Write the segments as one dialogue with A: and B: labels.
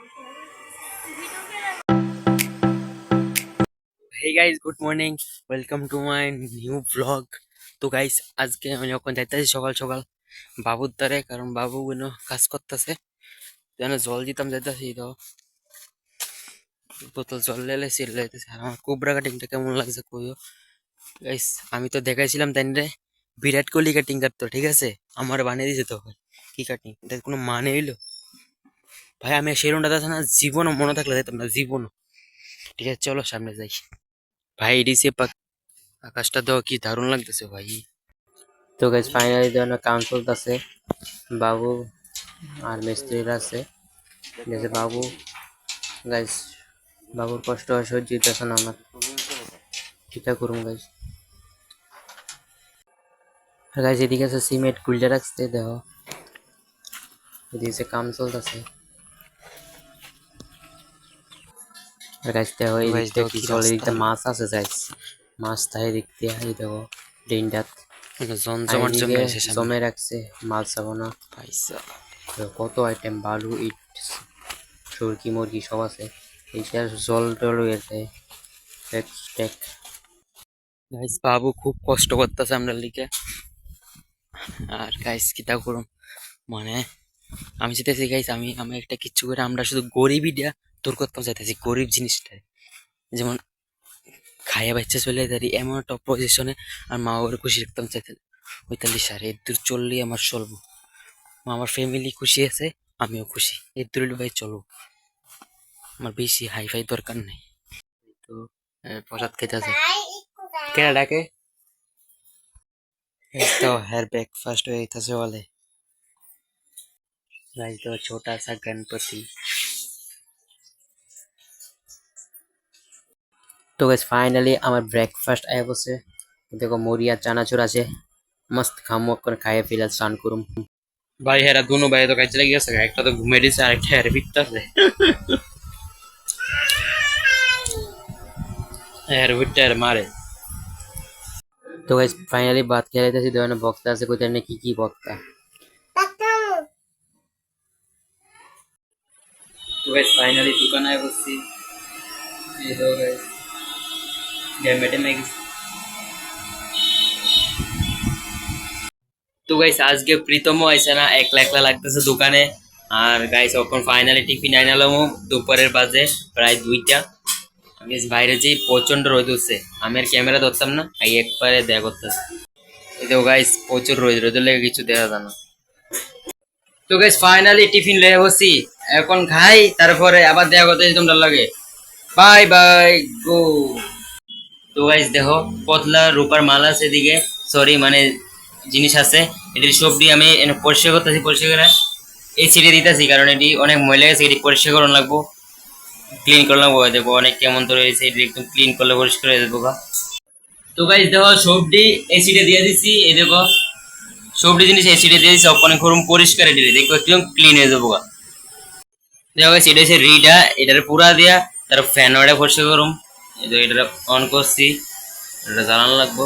A: Hey guys, good morning. Welcome to my new vlog. তো guys আজকে আমি যখন যাইতেছি সকাল সকাল বাবুর দ্বারে, কারণ বাবু কাজ করতেছে, যেন জল দিতাম যাইতেছি। তো বোতল জল লেলে লাইতেছে। আর আমার কোবরা কাটিংটা কেমন লাগছে কইও গাইস। আমি তো দেখাইছিলাম তাই রে বিরাট কোহলি কাটিং কাটতো, ঠিক আছে? আমার বানিয়ে দিয়েছে তো। কি কাটিং, এটা কোনো মানে হইলো? ভাই আমি সেরুনটা আছে না, জীবনও মনে থাকলে যেতাম না, জীবনও। ঠিক আছে, চলো সামনে যাই। ভাই এডিসি আকাশটা তো কি দারুণ লাগতেছে ভাই। তো গাইস ফাইনালি তো কাম চলতেছে, বাবু আর মিস্ত্রিরা আছে। দেখে বাবু গাইস, বাবুর কষ্ট আর সহ্য হইতেছে না আমার, কিটা করুম গাইস। আর গাইস এদিকে আছে সিমেন্ট গুলটা রাখতে, দেখো এদিকে কাম চলতেছে। আর গাইস দেখো এই দিকটা কি চলে, এদিকটা মাছ আছে গাইস, মাছ তাই দেখতে। এই দেখো ডিন্ডাত জমজমাট জমে রাখছে মাছ যাবো না পয়সা। কত আইটেম, বালু ইট সুরকি মুরগি সব আছে। এইটা জল টল হয়েছে গাইস। বাবু খুব কষ্ট করতেছে আমরা লিখে। আর গাইস কিতা করুম, মানে আমি চাইতেছি গাইস, আমি একটা কিচ্ছু করে আমরা শুধু গরিবই দিয়া দূর করতাম চাইতেছি, গরিব জিনিসটা। যেমন খাইয়া বাচ্চা চলে যাই এমন একটা পজিশনে, আর মা বাবার খুশি রাখতাম চাইতে। ওইতালি সার এর দূর চললেই আমার চলবো, আমার ফ্যামিলি খুশি আছে, আমিও খুশি, এর দূর ভাই চলবো। আমার বেশি হাইফাই দরকার নেই। তো প্রসাদ খেতে আছে, কেনা ডাকে तो हर ब्रेकफास्ट हुई था से वाले गाइस। तो छोटा सा गणपति। तो गाइस फाइनली আমার ব্রেকফাস্ট আয়া বসে। দেখো মুড়ি আর চানাচুর আছে, মস্ত খামক করে খাইয়ে ফেলে স্নান করুম। ভাই হেরা দুনো ভাই তো কাজে লেগে গেছে, একটা তো ঘুমিয়ে দিছে আর একটা হেরে ফিরতেছে। হেরে ফিরতে হেরে মারে। তো গাইস ফাইনালি ভাত খেয়ে লাইতেছি, দেখো বক্তা আছে কোথায় না কি কি বক্তা। তো গাইস ফাইনালি দোকানে আয়া বসছি। এই দেখো গাইস গেমেটে ম্যাগি। তো গাইস আজকে প্রীতমও আইছে না, একলা একলা লাগতেছে দোকানে। আর গাইস এখন ফাইনালি টিফিন আইনালাম, দুপুরের বাজে প্রায় 2টা। আমি বাইরে যে প্রচন্ড রোদ উঠছে, আমি আর ক্যামেরা ধরতাম না, আই একবারে দেখা করতেছে। এই তো গাইস প্রচুর রোদ, রোদের লেগে কিছু দেখা যায় না। তো গাইস ফাইনালি টিফিন লয়ে বসি, এখন খাই তারপরে আবার দেখা করতেছি তোমরা লাগে। বাই বাই গো। তো গাইস দেখো পতলা রূপার মালা আছে এদিকে, সরি মানে জিনিস আছে। এটির সবটি আমি পরিষ্কার করতেছি, পরিষ্কার করে এই সিটে দিতেছি, কারণ এটি অনেক ময়লা গেছে, এটি পরিষ্কার করানো লাগবো, ক্লিন করলে লাগবো। দেখবো অনেক কেমন তো রয়েছে, এটি একদম ক্লিন করলে পরিষ্কার হয়ে যাবো। তো গাইস দেখো সবটি এই সিটে দিয়ে দিচ্ছি, এই দেখো সবটি জিনিস এই সিটে দিয়ে দিচ্ছি, অনেক গরম পরিষ্কার এটি দেখবো একদম ক্লিন হয়ে যাবো। দেখো গাইস এটা হচ্ছে রিডা, এটার পুরা দিয়া তার ফ্যান ওয়ার্ডে পরিষ্কার করুম। এই যে এটা অন করছি, এটা জ্বালানো লাগবো।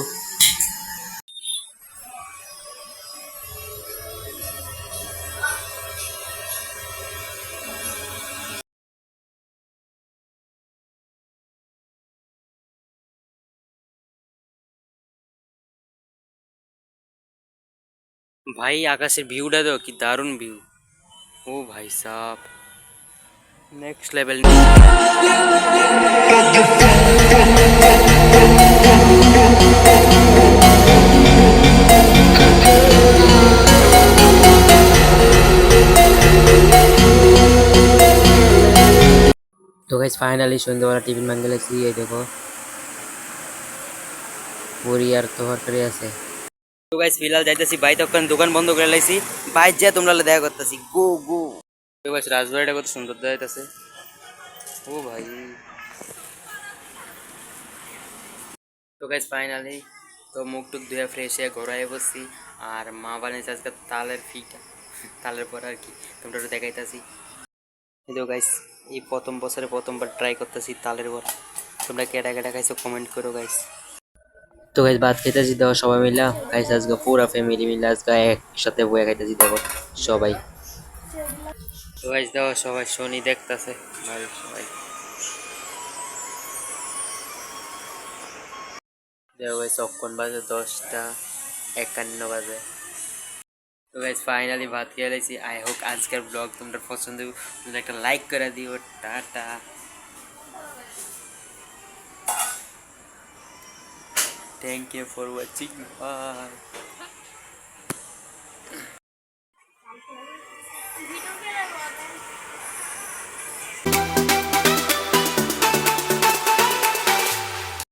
A: ভাই আকাশের ভিউটা তো কি দারুণ ভিউ, ও ভাই সাহ নেক্সট লেভেল। তো গাইস ফাইনালি সন্ধ্যাবেলা টিফিন ভাঙে লাগছি, এই দেখো পুরি আর তরকারি আছে। তো গাইস ফিলহাল যাইতেছি ভাই, তখন দোকান বন্ধ করে লাইছি, বাইর যা তোমরা দেখা করতেছি, গো গো। তো গাইস রাজবাড়িটা কত সুন্দর দেখাইতেছে, ও ভাই। তো গাইস ফাইনালি তো মুখ টুক ধুয়ে ফ্রেশ হয়ে ঘোরায় বসছি। আর মা বানিয়েছে আজকে তালের ফিটা, তালের পর আর কি তোমরা একটু দেখাইতেছি। তো গাইস এই প্রথম বছরে প্রথমবার ট্রাই করতেছি তালের বড়া, তোমরা কেটা কেটা খাইছো কমেন্ট করো গাইস। তো গাইস ভাত খাইতেছি দেখো সবাই মিলা, গাইস আজকে পুরা ফ্যামিলি মিলে আজকে একসাথে বয়ে খাইতেছি দেখো সবাই। তো গাইস দেখো সবাই শনি দেখতাছে ভাই সবাই দেখো গাইস অক্ষণ বাজে 10টা 51 বাজে। তো গাইস ফাইনালি ভাত খেয়ে লাইছি। আই হোপ আজকের ব্লগ তোমরা পছন্দ হবে। তোমরা একটা লাইক করে দিও। Tata, thank you for watching, by.